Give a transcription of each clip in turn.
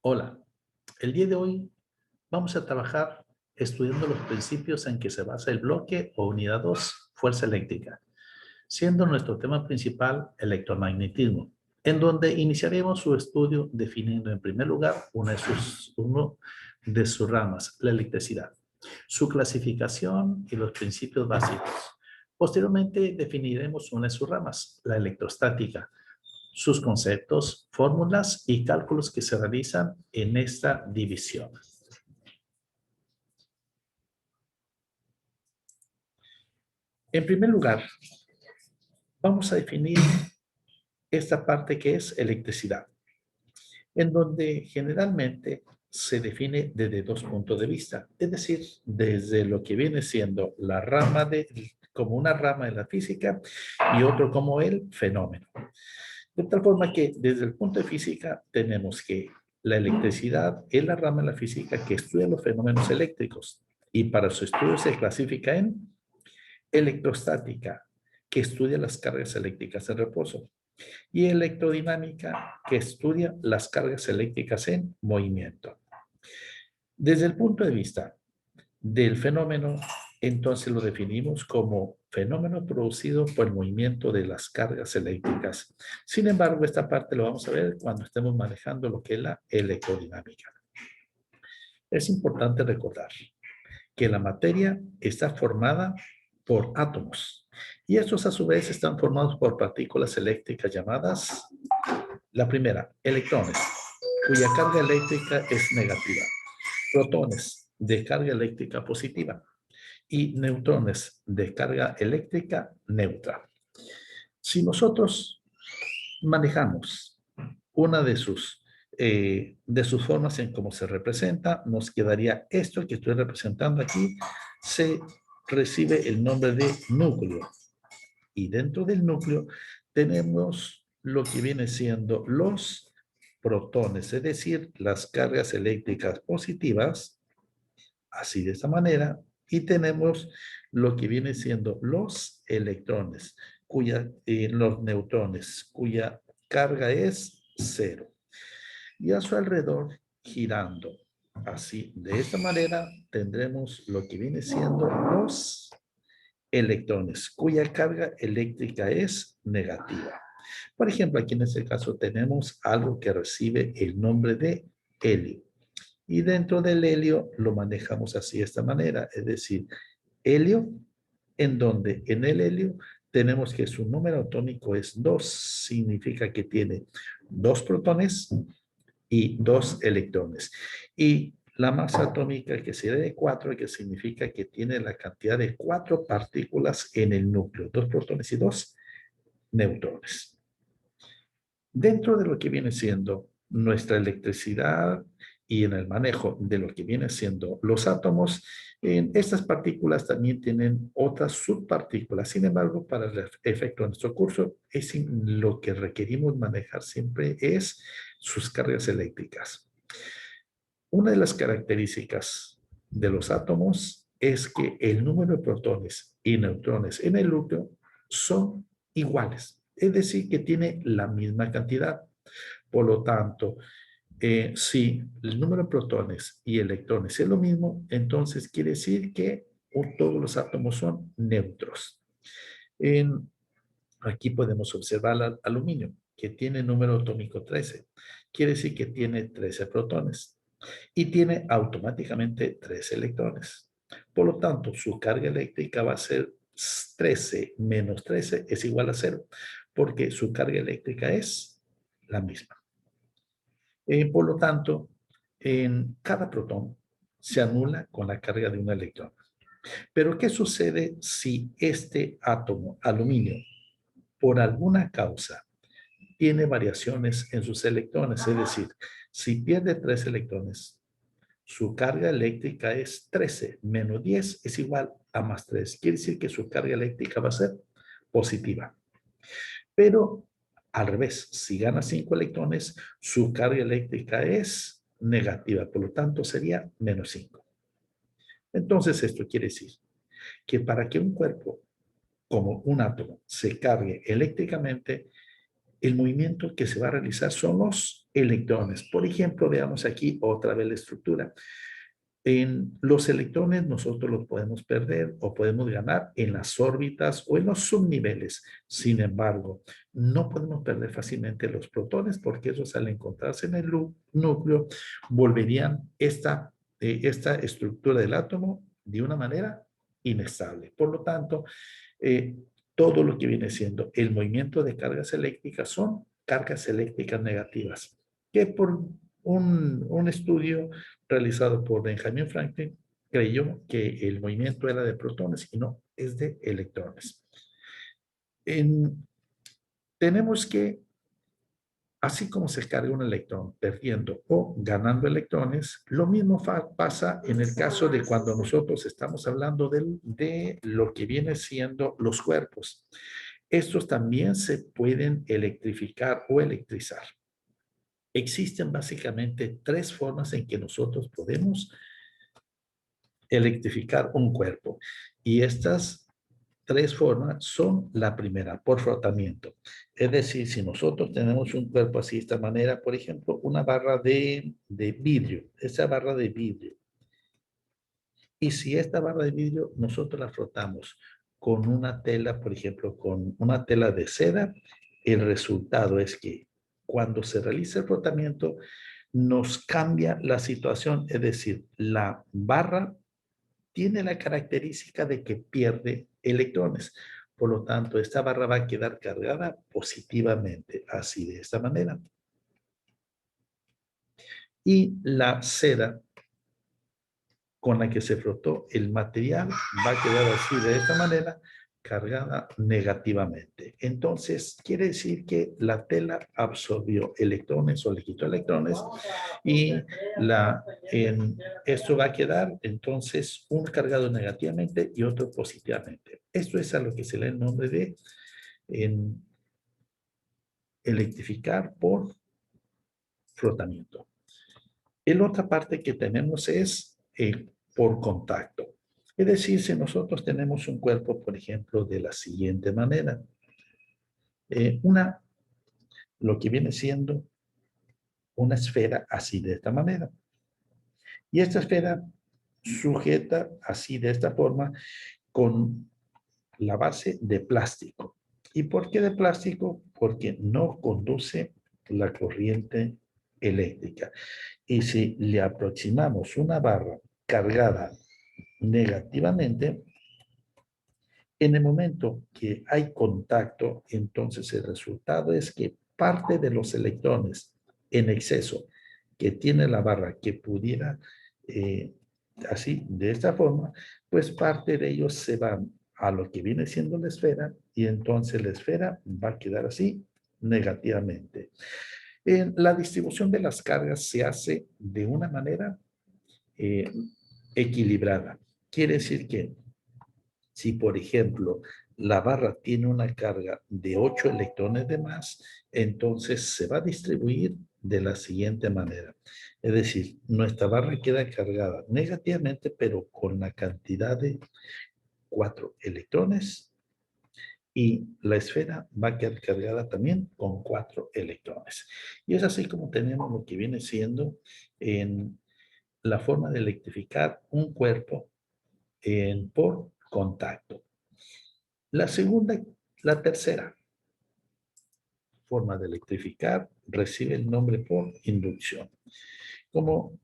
Hola, el día de hoy vamos a trabajar estudiando los principios en que se basa el bloque o unidad 2, fuerza eléctrica, siendo nuestro tema principal electromagnetismo, en donde iniciaremos su estudio definiendo en primer lugar uno de sus ramas, la electricidad, su clasificación y los principios básicos. Posteriormente definiremos una de sus ramas, la electrostática, sus conceptos, fórmulas y cálculos que se realizan en esta división. En primer lugar, vamos a definir esta parte que es electricidad, en donde generalmente se define desde dos puntos de vista, es decir, desde lo que viene siendo la rama como una rama de la física y otro como el fenómeno. De tal forma que desde el punto de física tenemos que la electricidad es la rama de la física que estudia los fenómenos eléctricos y para su estudio se clasifica en electrostática, que estudia las cargas eléctricas en reposo, y electrodinámica, que estudia las cargas eléctricas en movimiento. Desde el punto de vista del fenómeno, entonces lo definimos como fenómeno producido por el movimiento de las cargas eléctricas. Sin embargo, esta parte lo vamos a ver cuando estemos manejando lo que es la electrodinámica. Es importante recordar que la materia está formada por átomos y estos a su vez están formados por partículas eléctricas llamadas, la primera, electrones, cuya carga eléctrica es negativa, protones de carga eléctrica positiva y neutrones de carga eléctrica neutra. Si nosotros manejamos una de sus formas en cómo se representa, nos quedaría esto que estoy representando aquí, se recibe el nombre de núcleo. Y dentro del núcleo tenemos lo que viene siendo los protones, es decir, las cargas eléctricas positivas, así de esta manera, y tenemos lo que viene siendo los electrones, los neutrones, cuya carga es cero. Y a su alrededor, girando así, de esta manera, tendremos lo que viene siendo los electrones, cuya carga eléctrica es negativa. Por ejemplo, aquí en este caso tenemos algo que recibe el nombre de helio. Y dentro del helio lo manejamos así de esta manera, es decir, helio, en donde en el helio tenemos que su número atómico es 2, significa que tiene 2 protones y 2 electrones. Y la masa atómica que sería de 4, que significa que tiene la cantidad de 4 partículas en el núcleo, 2 protones y 2 neutrones. Dentro de lo que viene siendo nuestra electricidad y en el manejo de lo que viene siendo los átomos, estas partículas también tienen otras subpartículas. Sin embargo, para el efecto de nuestro curso, lo que requerimos manejar siempre es sus cargas eléctricas. Una de las características de los átomos es que el número de protones y neutrones en el núcleo son iguales, es decir, que tiene la misma cantidad. Por lo tanto, si el número de protones y electrones es lo mismo, entonces quiere decir que todos los átomos son neutros. Aquí podemos observar el aluminio, que tiene número atómico 13. Quiere decir que tiene 13 protones y tiene automáticamente 3 electrones. Por lo tanto, su carga eléctrica va a ser 13 menos 13 es igual a 0, porque su carga eléctrica es la misma. Por lo tanto, en cada protón se anula con la carga de un electrón. Pero, ¿qué sucede si este átomo, aluminio, por alguna causa, tiene variaciones en sus electrones? Es decir, si pierde 3 electrones, su carga eléctrica es 13 menos 10 es igual a más 3. Quiere decir que su carga eléctrica va a ser positiva. Pero al revés, si gana 5 electrones, su carga eléctrica es negativa, por lo tanto sería menos 5. Entonces esto quiere decir que para que un cuerpo como un átomo se cargue eléctricamente, el movimiento que se va a realizar son los electrones. Por ejemplo, veamos aquí otra vez la estructura. En los electrones nosotros los podemos perder o podemos ganar en las órbitas o en los subniveles. Sin embargo, no podemos perder fácilmente los protones porque ellos al encontrarse en el núcleo volverían esta estructura del átomo de una manera inestable. Por lo tanto, todo lo que viene siendo el movimiento de cargas eléctricas son cargas eléctricas negativas, que por un estudio realizado por Benjamin Franklin creyó que el movimiento era de protones y no, es de electrones. Tenemos que, así como se carga un electrón perdiendo o ganando electrones, lo mismo pasa en el caso de cuando nosotros estamos hablando de lo que viene siendo los cuerpos. Estos también se pueden electrificar o electrizar. Existen básicamente tres formas en que nosotros podemos electrificar un cuerpo. Y estas tres formas son la primera, por frotamiento. Es decir, si nosotros tenemos un cuerpo así de esta manera, por ejemplo, una barra de vidrio, esa barra de vidrio. Y si esta barra de vidrio nosotros la frotamos con una tela, por ejemplo, con una tela de seda, el resultado es que cuando se realiza el frotamiento, nos cambia la situación, es decir, la barra tiene la característica de que pierde electrones. Por lo tanto, esta barra va a quedar cargada positivamente, así de esta manera. Y la seda con la que se frotó el material va a quedar así de esta manera, cargada negativamente. Entonces, quiere decir que la tela absorbió electrones o le quitó electrones y esto va a quedar entonces un cargado negativamente y otro positivamente. Esto es a lo que se le da el nombre de electrificar por frotamiento. La otra parte que tenemos es por contacto. Es decir, si nosotros tenemos un cuerpo, por ejemplo, de la siguiente manera, lo que viene siendo una esfera así de esta manera. Y esta esfera sujeta así de esta forma con la base de plástico. ¿Y por qué de plástico? Porque no conduce la corriente eléctrica. Y si le aproximamos una barra cargada negativamente, en el momento que hay contacto, entonces el resultado es que parte de los electrones en exceso que tiene la barra que pudiera, así, de esta forma, pues parte de ellos se van a lo que viene siendo la esfera y entonces la esfera va a quedar así negativamente. La distribución de las cargas se hace de una manera equilibrada. Quiere decir que si, por ejemplo, la barra tiene una carga de 8 electrones de más, entonces se va a distribuir de la siguiente manera. Es decir, nuestra barra queda cargada negativamente, pero con la cantidad de 4 electrones y la esfera va a quedar cargada también con 4 electrones. Y es así como tenemos lo que viene siendo en la forma de electrificar un cuerpo por contacto. La tercera forma de electrificar recibe el nombre por inducción. Como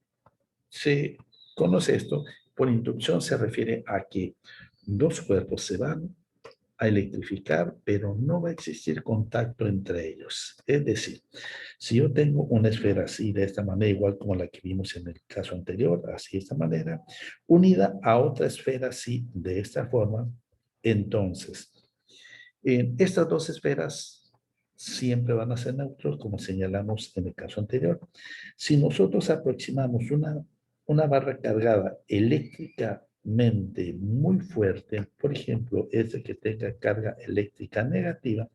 se conoce esto, por inducción se refiere a que dos cuerpos se van a electrificar, pero no va a existir contacto entre ellos. Es decir, si yo tengo una esfera así, de esta manera, igual como la que vimos en el caso anterior, así de esta manera, unida a otra esfera así, de esta forma, entonces, estas dos esferas siempre van a ser neutros, como señalamos en el caso anterior. Si nosotros aproximamos una barra cargada eléctricamente muy fuerte, por ejemplo, esta que tenga carga eléctrica negativa,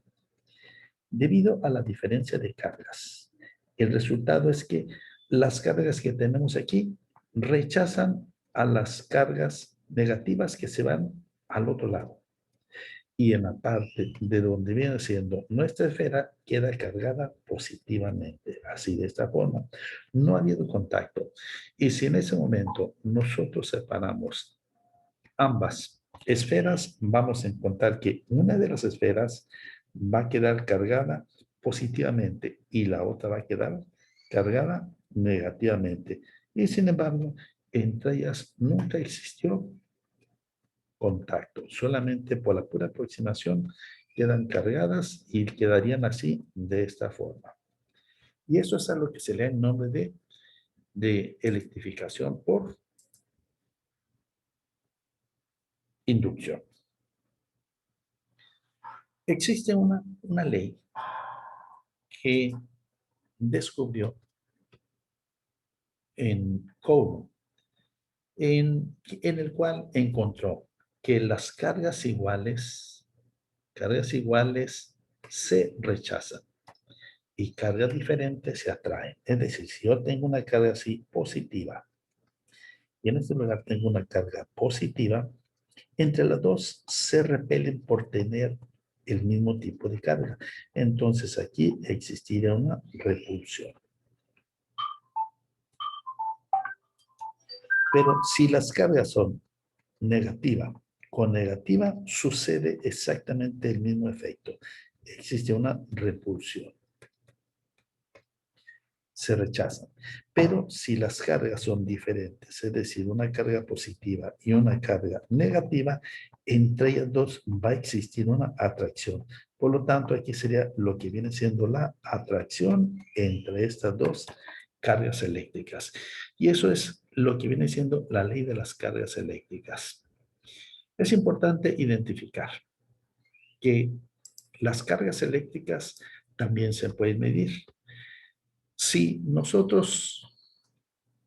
debido a la diferencia de cargas, el resultado es que las cargas que tenemos aquí rechazan a las cargas negativas que se van al otro lado. y en la parte de donde viene siendo nuestra esfera queda cargada positivamente, así de esta forma. No ha habido contacto. Y si en ese momento nosotros separamos ambas esferas, vamos a encontrar que una de las esferas va a quedar cargada positivamente y la otra va a quedar cargada negativamente. Y sin embargo, entre ellas nunca existió contacto, solamente por la pura aproximación quedan cargadas y quedarían así de esta forma. Y eso es a lo que se le da el nombre de electrificación por inducción. Existe una ley que descubrió en Coulomb, en el cual encontró que las cargas iguales se rechazan y cargas diferentes se atraen. Es decir, si yo tengo una carga así positiva y en este lugar tengo una carga positiva, entre las dos se repelen por tener el mismo tipo de carga. Entonces aquí existiría una repulsión. Pero si las cargas son negativa con negativa, sucede exactamente el mismo efecto. Existe una repulsión. Se rechazan. Pero si las cargas son diferentes, es decir, una carga positiva y una carga negativa, entre ellas dos va a existir una atracción. Por lo tanto, aquí sería lo que viene siendo la atracción entre estas dos cargas eléctricas. Y eso es lo que viene siendo la ley de las cargas eléctricas. Es importante identificar que las cargas eléctricas también se pueden medir. Si nosotros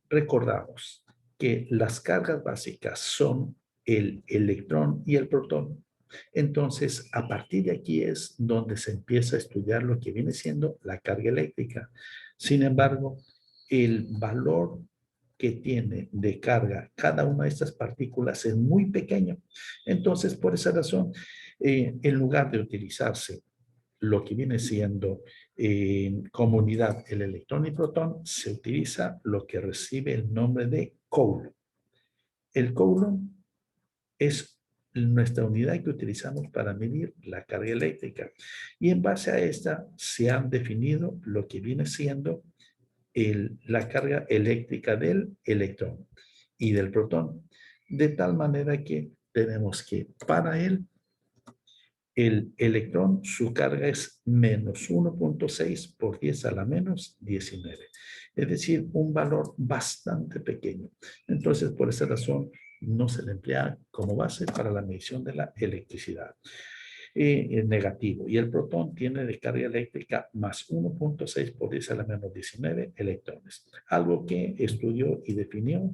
recordamos que las cargas básicas son el electrón y el protón, entonces a partir de aquí es donde se empieza a estudiar lo que viene siendo la carga eléctrica. Sin embargo, el valor que tiene de carga cada una de estas partículas es muy pequeño. Entonces, por esa razón, en lugar de utilizarse lo que viene siendo como unidad el electrón y protón, se utiliza lo que recibe el nombre de Coulomb. El Coulomb es nuestra unidad que utilizamos para medir la carga eléctrica. Y en base a esta se han definido lo que viene siendo la carga eléctrica del electrón y del protón. De tal manera que tenemos que para el electrón, su carga es menos 1.6 por 10 a la menos 19. Es decir, un valor bastante pequeño. Entonces, por esa razón, no se le emplea como base para la medición de la electricidad. Es negativo. Y el protón tiene de carga eléctrica más 1.6 por 10 a la menos 19 electrones. Algo que estudió y definió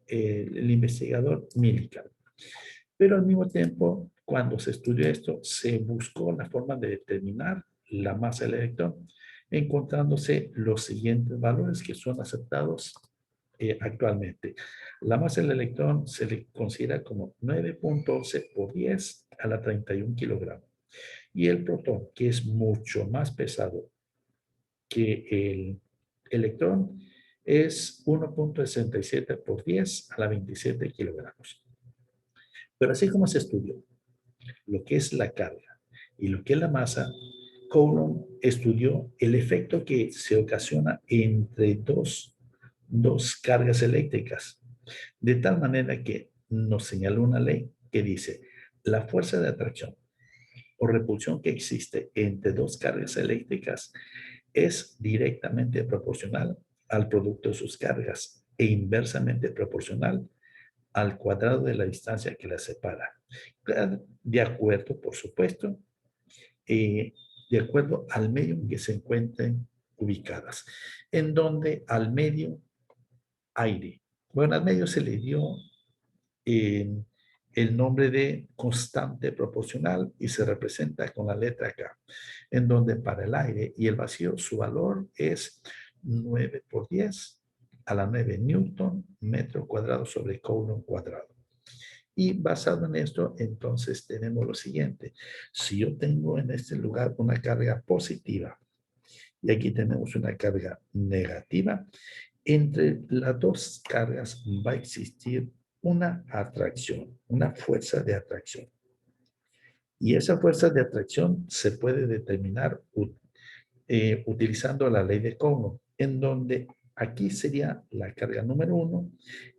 el investigador Millikan. Pero al mismo tiempo, cuando se estudió esto, se buscó la forma de determinar la masa del electrón, encontrándose los siguientes valores que son aceptados actualmente. La masa del electrón se le considera como 9.11 por 10 a la 31 kilogramos. Y el protón, que es mucho más pesado que el electrón, es 1.67 por 10 a la 27 kilogramos. Pero así como se estudió lo que es la carga y lo que es la masa, Coulomb estudió el efecto que se ocasiona entre dos cargas eléctricas, de tal manera que nos señaló una ley que dice, la fuerza de atracción o repulsión que existe entre dos cargas eléctricas es directamente proporcional al producto de sus cargas e inversamente proporcional al cuadrado de la distancia que las separa. De acuerdo, por supuesto, de acuerdo al medio en que se encuentren ubicadas, en donde al medio aire. Bueno, al medio se le dio el nombre de constante proporcional y se representa con la letra K, en donde para el aire y el vacío su valor es 9 por 10 a la 9 Newton metro cuadrado sobre Coulomb cuadrado. Y basado en esto, entonces tenemos lo siguiente. Si yo tengo en este lugar una carga positiva y aquí tenemos una carga negativa, entre las dos cargas va a existir una atracción, una fuerza de atracción. Y esa fuerza de atracción se puede determinar utilizando la ley de Coulomb, en donde aquí sería la carga número 1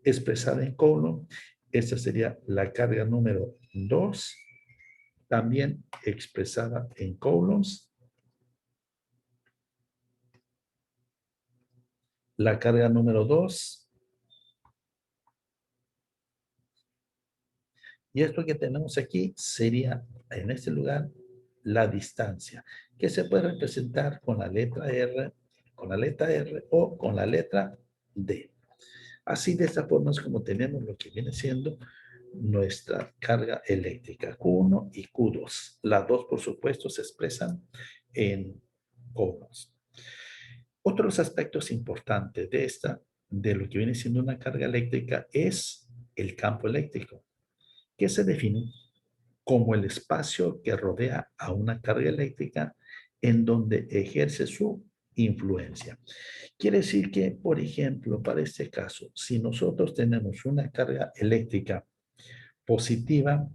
expresada en Coulomb. Esta sería la carga número 2, también expresada en Coulomb. La carga número 2. Y esto que tenemos aquí sería, en este lugar, la distancia, que se puede representar con la letra R, o con la letra D. Así, de esta forma es como tenemos lo que viene siendo nuestra carga eléctrica, Q1 y Q2. Las dos, por supuesto, se expresan en ohms. Otros aspectos importantes de lo que viene siendo una carga eléctrica, es el campo eléctrico, que se define como el espacio que rodea a una carga eléctrica en donde ejerce su influencia. Quiere decir que, por ejemplo, para este caso, si nosotros tenemos una carga eléctrica positiva,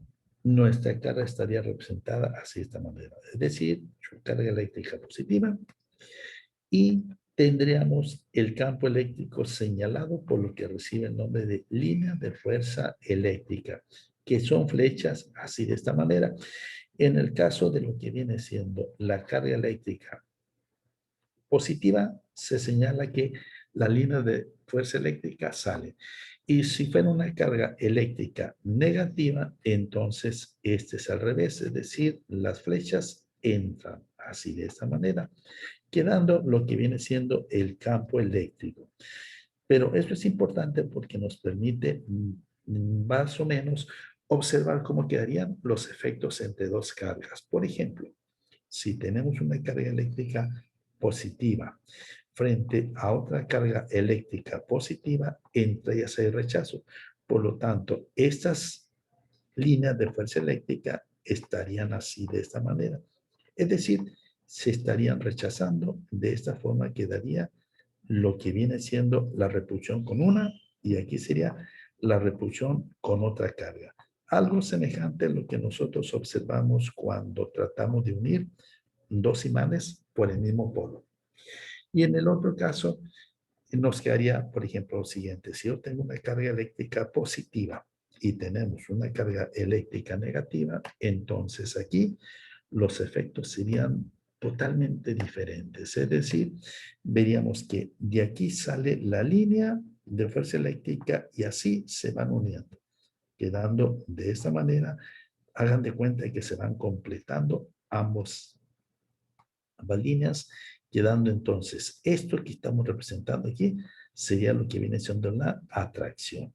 nuestra carga estaría representada así de esta manera. Es decir, su carga eléctrica positiva, y tendríamos el campo eléctrico señalado por lo que recibe el nombre de línea de fuerza eléctrica, que son flechas así de esta manera. En el caso de lo que viene siendo la carga eléctrica positiva, se señala que la línea de fuerza eléctrica sale. Y si fuera una carga eléctrica negativa, entonces este es al revés, es decir, las flechas entran así de esta manera, quedando lo que viene siendo el campo eléctrico. Pero esto es importante porque nos permite más o menos observar cómo quedarían los efectos entre dos cargas. Por ejemplo, si tenemos una carga eléctrica positiva frente a otra carga eléctrica positiva, entre ellas hay rechazo. Por lo tanto, estas líneas de fuerza eléctrica estarían así de esta manera. Es decir, se estarían rechazando. De esta forma quedaría lo que viene siendo la repulsión con una, y aquí sería la repulsión con otra carga. Algo semejante a lo que nosotros observamos cuando tratamos de unir dos imanes por el mismo polo. Y en el otro caso, nos quedaría, por ejemplo, lo siguiente. Si yo tengo una carga eléctrica positiva y tenemos una carga eléctrica negativa, entonces aquí los efectos serían totalmente diferentes. Es decir, veríamos que de aquí sale la línea de fuerza eléctrica y así se van uniendo, quedando de esta manera. Hagan de cuenta que se van completando ambas líneas, quedando entonces esto que estamos representando aquí sería lo que viene siendo la atracción.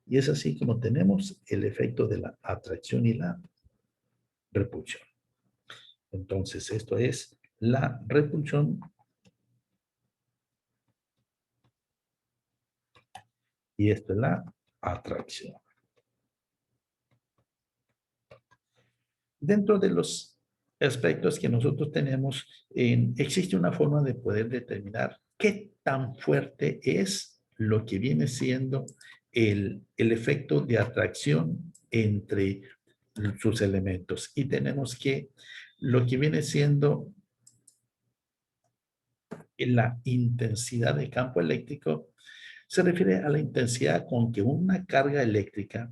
Y es así como tenemos el efecto de la atracción y la repulsión. Entonces, esto es la repulsión y esto es la atracción. Dentro de los aspectos que nosotros tenemos, existe una forma de poder determinar qué tan fuerte es lo que viene siendo el efecto de atracción entre sus elementos. Y tenemos que lo que viene siendo la intensidad de campo eléctrico se refiere a la intensidad con que una carga eléctrica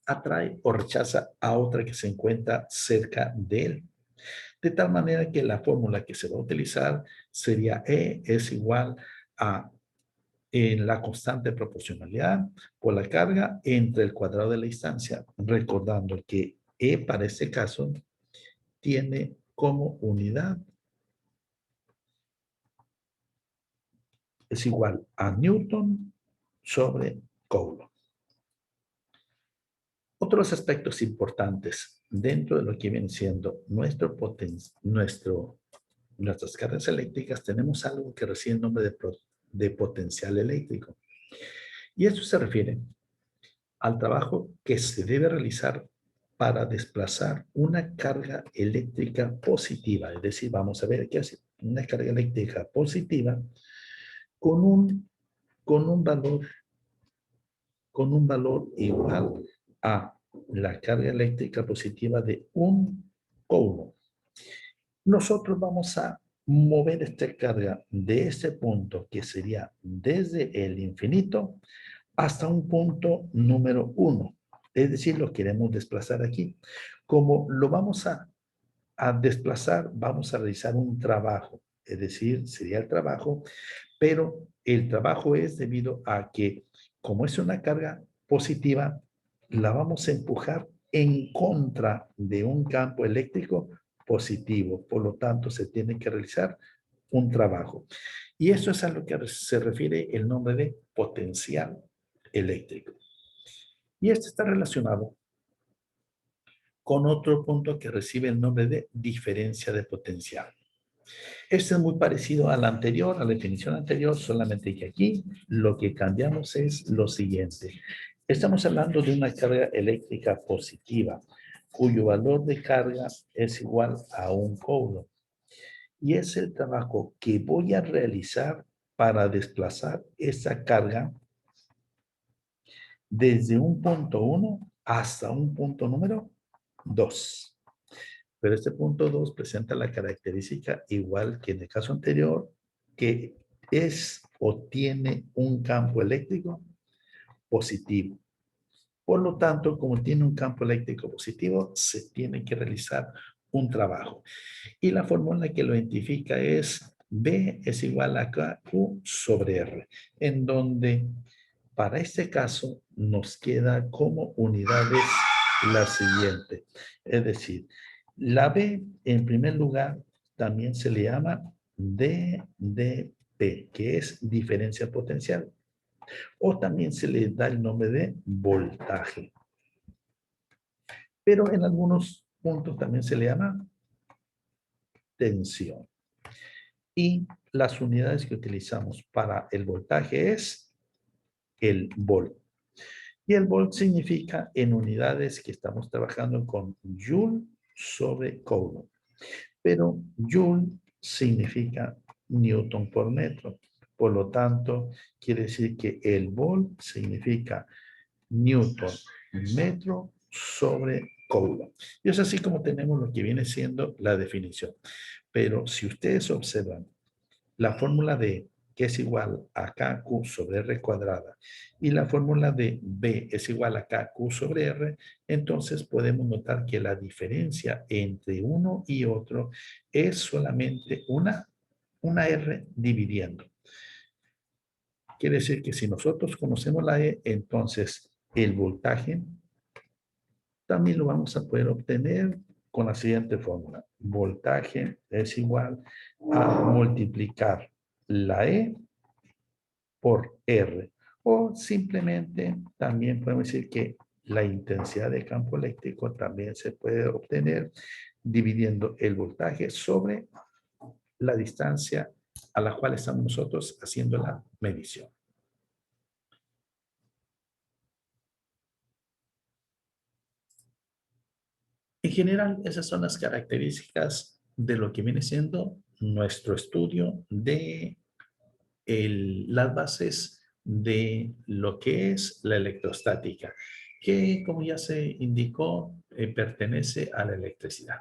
atrae o rechaza a otra que se encuentra cerca de él. De tal manera que la fórmula que se va a utilizar sería E es igual a en la constante proporcionalidad por la carga entre el cuadrado de la distancia, recordando que E para este caso tiene como unidad es igual a Newton sobre Coulomb. Otros aspectos importantes dentro de lo que viene siendo nuestras cargas eléctricas, tenemos algo que recibe el nombre de potencial eléctrico. Y esto se refiere al trabajo que se debe realizar para desplazar una carga eléctrica positiva. Es decir, vamos a ver qué hace una carga eléctrica positiva con con un valor, con un valor igual a la carga eléctrica positiva de un coulomb. Nosotros vamos a mover esta carga de ese punto que sería desde el infinito hasta un punto número 1. Es decir, lo queremos desplazar aquí. Como lo vamos a desplazar, vamos a realizar un trabajo. Es decir, sería el trabajo, pero el trabajo es debido a que, como es una carga positiva, la vamos a empujar en contra de un campo eléctrico positivo. Por lo tanto, se tiene que realizar un trabajo. Y eso es a lo que se refiere el nombre de potencial eléctrico. Y este está relacionado con otro punto que recibe el nombre de diferencia de potencial. Este es muy parecido al anterior, a la definición anterior, solamente que aquí lo que cambiamos es lo siguiente. Estamos hablando de una carga eléctrica positiva, cuyo valor de carga es igual a un coulomb. Y es el trabajo que voy a realizar para desplazar esa carga desde un punto 1 hasta un punto número 2. Pero este punto 2 presenta la característica igual que en el caso anterior, que es o tiene un campo eléctrico positivo. Por lo tanto, como tiene un campo eléctrico positivo, se tiene que realizar un trabajo. Y la fórmula que lo identifica es B es igual a Q sobre R, en donde para este caso nos queda como unidades la siguiente. Es decir, la B en primer lugar también se le llama DDP, que es diferencia potencial. O también se le da el nombre de voltaje. Pero en algunos puntos también se le llama tensión. Y las unidades que utilizamos para el voltaje es el volt. Y el volt significa en unidades que estamos trabajando con joule sobre coulomb. Pero joule significa newton por metro. Por lo tanto, quiere decir que el volt significa newton metro sobre coulomb. Y es así como tenemos lo que viene siendo la definición. Pero si ustedes observan la fórmula de que es igual a KQ sobre R cuadrada y la fórmula de B es igual a KQ sobre R, entonces podemos notar que la diferencia entre uno y otro es solamente una R dividiendo. Quiere decir que si nosotros conocemos la E, entonces el voltaje también lo vamos a poder obtener con la siguiente fórmula. Voltaje es igual a multiplicar la E por R. O simplemente también podemos decir que la intensidad de campo eléctrico también se puede obtener dividiendo el voltaje sobre la distancia a la cual estamos nosotros haciendo la medición. En general, esas son las características de lo que viene siendo nuestro estudio de las bases de lo que es la electrostática, que como ya se indicó, pertenece a la electricidad.